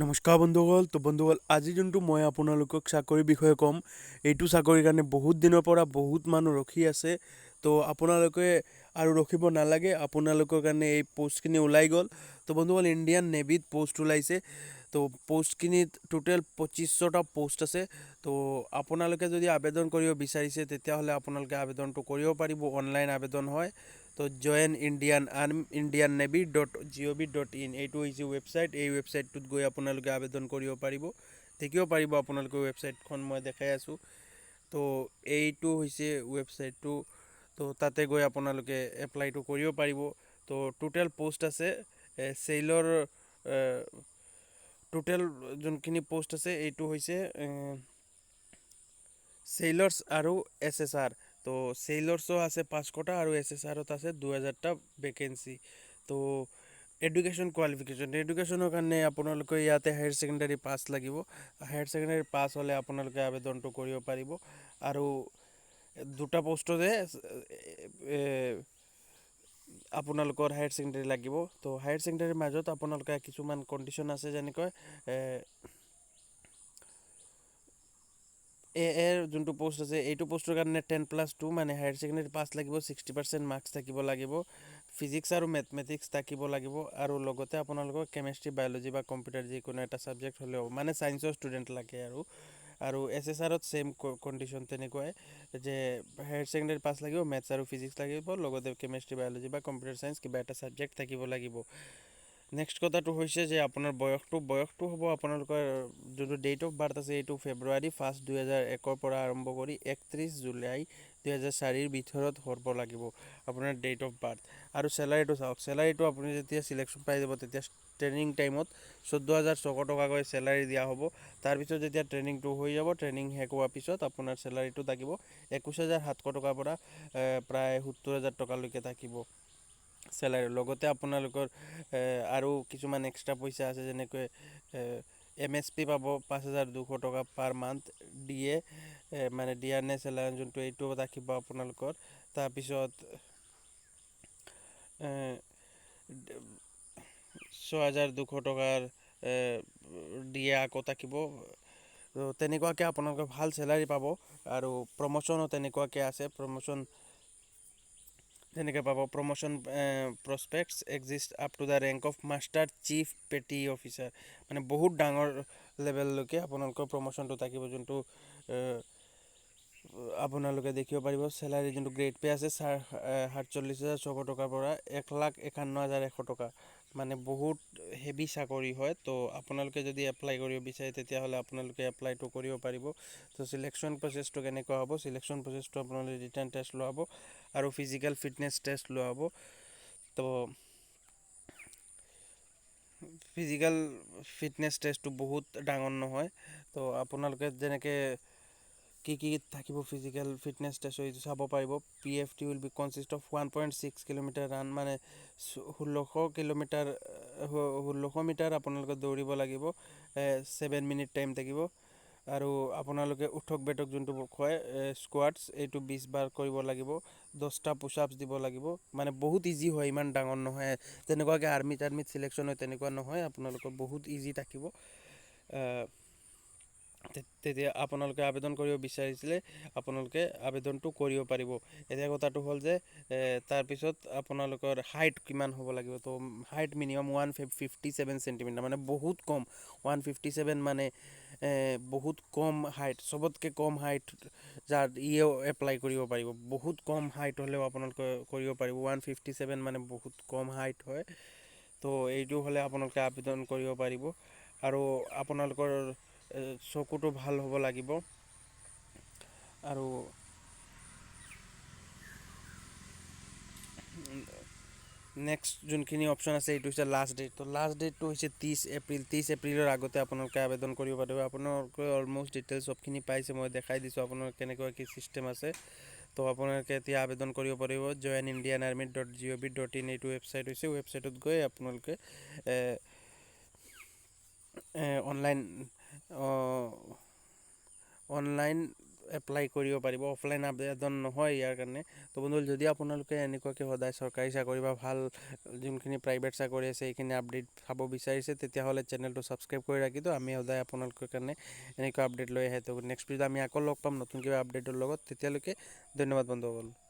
নমস্কাৰ বন্ধুসকল। তো বন্ধুসকল, আজি যোনটো মই আপোনালোকক চাকৰিৰ বিষয়ে ক'ম, এইটো চাকৰিৰ কাৰণে বহুত দিনৰ পৰা বহুত মানুহ ৰখি আছে। তো আপোনালোকে আৰু ৰখিব নালাগে, আপোনালোকৰ কাৰণে এই পষ্টখিনি ওলাই গ'ল। তো বন্ধুসকল, ইণ্ডিয়ান নেভিত পোষ্ট ওলাইছে। তো পোষ্টখিনিত টোটেল 2500টা পোষ্ট আছে। তো আপোনালোকে যদি আবেদন কৰিব বিচাৰিছে তেতিয়াহ'লে আপোনালোকে আবেদনটো কৰিব পাৰিব। অনলাইন আবেদন হয়। তো জয়েন ইণ্ডিয়ান নেভি .gov.in এইটো হৈছে ৱেবছাইট। এই ৱেবছাইটটোত গৈ আপোনালোকে আবেদন কৰিব পাৰিব, দেখিব পাৰিব আপোনালোকে ৱেবছাইটখন মই দেখাই আছোঁ। তো এইটো হৈছে ৱেবছাইটটো। তো তাতে গৈ আপোনালোকে এপ্লাইটো কৰিব পাৰিব। তো টোটেল পোষ্ট আছে চেইলৰ, টোটেল যোনখিনি পোষ্ট আছে এইটো হৈছে চেইলৰ্ছ আৰু SSR। তো চেইলৰ্ছও আছে 500টা আৰু SSRত আছে 2000টা ভেকেঞ্চি। তো এডুকেশ্যন এডুকেশ্যনৰ কাৰণে আপোনালোকে ইয়াতে হায়াৰ ছেকেণ্ডাৰী পাছ লাগিব। হায়াৰ ছেকেণ্ডাৰী পাছ হ'লে আপোনালোকে আবেদনটো কৰিব পাৰিব। আৰু দুটা পোষ্টতে আপোনালোকৰ হায়াৰ ছেকেণ্ডাৰী লাগিব। তো হায়াৰ ছেকেণ্ডাৰীৰ মাজত আপোনালোকে কিছুমান কণ্ডিশ্যন আছে, যেনেকৈ এৰ যোনটো পোষ্ট আছে এইটো পোষ্টৰ কাৰণে 10+2 মানে হায়াৰ ছেকেণ্ডাৰী পাছ লাগিব, 60% মাৰ্কছ থাকিব লাগিব, ফিজিক্স আৰু মেথমেটিক্স থাকিব লাগিব, আৰু লগতে আপোনালোকৰ কেমেষ্ট্ৰি, বায়'লজি বা কম্পিউটাৰ যিকোনো এটা ছাবজেক্ট হ'লেও, মানে ছায়েন্সৰ ষ্টুডেণ্ট লাগে। আৰু SSRত ছেইম কণ্ডিশ্যন তেনেকুৱাই, যে হায়াৰ ছেকেণ্ডাৰী পাছ লাগিব, মেথছ আৰু ফিজিক্স লাগিব, লগতে কেমেষ্ট্ৰি, বায়'লজি বা কম্পিউটাৰ ছায়েন্স কিবা এটা ছাবজেক্ট থাকিব লাগিব। নেক্সট কথাটো হৈছে যে আপোনাৰ বয়সটো হ'ব আপোনালোকৰ যোনটো ডেট অফ বাৰ্থ আছে এইটো ফেব্ৰুৱাৰী 1, 2001 পৰা আৰম্ভ কৰি 31 জুলাই 2004 ভিতৰত হ'ব লাগিব আপোনাৰ ডেট অফ বাৰ্থ। আৰু চেলাৰীটো চাওক, চেলাৰীটো আপুনি যেতিয়া চিলেকশ্যন পাই যাব তেতিয়া ট্ৰেইনিং টাইমত 14,600 টকাকৈ চেলাৰী দিয়া হ'ব। তাৰপিছত যেতিয়া ট্ৰেইনিংটো হৈ যাব, ট্ৰেইনিং শেষ হোৱাৰ পিছত আপোনাৰ চেলাৰীটো থাকিব 21,700 টকাৰ পৰা প্ৰায় 70,000 টকালৈকে থাকিব চেলাৰী। লগতে আপোনালোকৰ আৰু কিছুমান এক্সট্ৰা পইচা আছে, যেনেকৈ MSP পাব 5,200 টকা পাৰ মান্থ দিয়ে, মানে ডিয়াৰনেছ এলাউঞ্চ যোনটো এইটো ৰাখিব আপোনালোকৰ। তাৰপিছত 6,200 টকাৰ দিয়ে আকৌ থাকিব। তেনেকুৱাকৈ আপোনালোকে ভাল চেলাৰী পাব। আৰু প্ৰমোশ্যনো তেনেকুৱাকৈ আছে, প্ৰমোশ্যন তেনেকৈ পাব। Promotion prospects exist up to the rank of master chief petty officer, মানে বহুত ডাঙৰ লেভেললৈকে আপোনালোকৰ প্ৰমোশ্যনটো থাকিব, যোনটো আপোনালোকে দেখিব পাৰিব। চেলাৰী যোনটো গ্ৰেড পে আছে 47,600 টকাৰ পৰা 1,51,100 টকা, মানে বহুত হেভি চাকৰি হয়। তো আপোনালোকে যদি এপ্লাই কৰিব বিচাৰে তেতিয়াহ'লে আপোনালোকে এপ্লাইটো কৰিব পাৰিব। তো চিলেকশ্যন প্ৰচেছটো কেনেকুৱা হ'ব, চিলেকশ্যন প্ৰচেছটো আপোনালোকে ৰিটেন টেষ্ট লোৱা হ'ব আৰু ফিজিকেল ফিটনেছ টেষ্ট লোৱা হ'ব। তো ফিজিকেল ফিটনেছ টেষ্টটো বহুত ডাঙৰ নহয়। তো আপোনালোকে যেনেকৈ কি থাকিব ফিজিকেল ফিটনেছ টেষ্টৰ এইটো চাব পাৰিব। PFT will be consist of 1.6 kilometre run, মানে 1600 মিটাৰ আপোনালোকে দৌৰিব লাগিব, 7 মিনিট টাইম থাকিব। আৰু আপোনালোকে উঠক বেঠক যোনটো কয় স্কোৱাটছ, এইটো 20 বাৰ কৰিব লাগিব, 10টা পুছআপছ দিব লাগিব। মানে বহুত ইজি হয়, ইমান ডাঙৰ নহয়, তেনেকুৱাকৈ আৰ্মিত চিলেকশ্যন হয় তেনেকুৱা নহয়, আপোনালোকৰ বহুত ইজি থাকিব। তেতিয়া আপোনালোকে আবেদন কৰিব বিচাৰিছিলে আপোনালোকে আবেদনটো কৰিব পাৰিব। এতিয়া কথাটো হ'ল যে তাৰপিছত আপোনালোকৰ হাইট কিমান হ'ব লাগিব। তো হাইট মিনিমাম 157 চেণ্টিমিটাৰ, মানে বহুত কম। 157 মানে বহুত কম হাইট, চবতকৈ কম হাইট যাৰ ইয়েও এপ্লাই কৰিব পাৰিব। বহুত কম হাইট হ'লেও আপোনালোকে কৰিব পাৰিব, 157 মানে বহুত কম হাইট হয়। তো এইটো হ'লে আপোনালোকে আবেদন কৰিব পাৰিব। আৰু আপোনালোকৰ চকুটো ভাল হ'ব লাগিব। আৰু নেক্সট যোনখিনি অপশ্যন আছে এইটো হৈছে লাষ্ট ডেট। তো লাষ্ট ডেটটো হৈছে 30 এপ্ৰিল। 30 এপ্ৰিলৰ আগতে আপোনালোকে আবেদন কৰিব পাৰিব। আপোনালোকে অলম'ষ্ট ডিটেইলছ চবখিনি পাইছে, মই দেখাই দিছোঁ আপোনালোকে কেনেকুৱা কি ছিষ্টেম আছে। তো আপোনালোকে এতিয়া আবেদন কৰিব পাৰিব joinindianarmy.gov.in এইটো ৱেবছাইট হৈছে। ৱেবছাইটত গৈ আপোনালোকে অনলাইন এপ্লাই কৰিব পাৰিব, অফলাইন আবেদন নহয় ইয়াৰ কাৰণে। তো বন্ধু যদি আপোনালোকে এনেকুৱাকৈ সদায় চৰকাৰী চাকৰি বা ভাল যোনখিনি প্ৰাইভেট চাকৰি আছে এইখিনি আপডেট চাব বিচাৰিছে, তেতিয়াহ'লে চেনেলটো ছাবস্ক্ৰাইব কৰি ৰাখিব। আমি সদায় আপোনালোকৰ কাৰণে এনেকুৱা আপডেট লৈ আহে। তো নেক্সট ভিডিঅ'ত আমি আকৌ লগ পাম নতুন কিবা আপডেটৰ লগত। তেতিয়ালৈকে ধন্যবাদ বন্ধুসকল।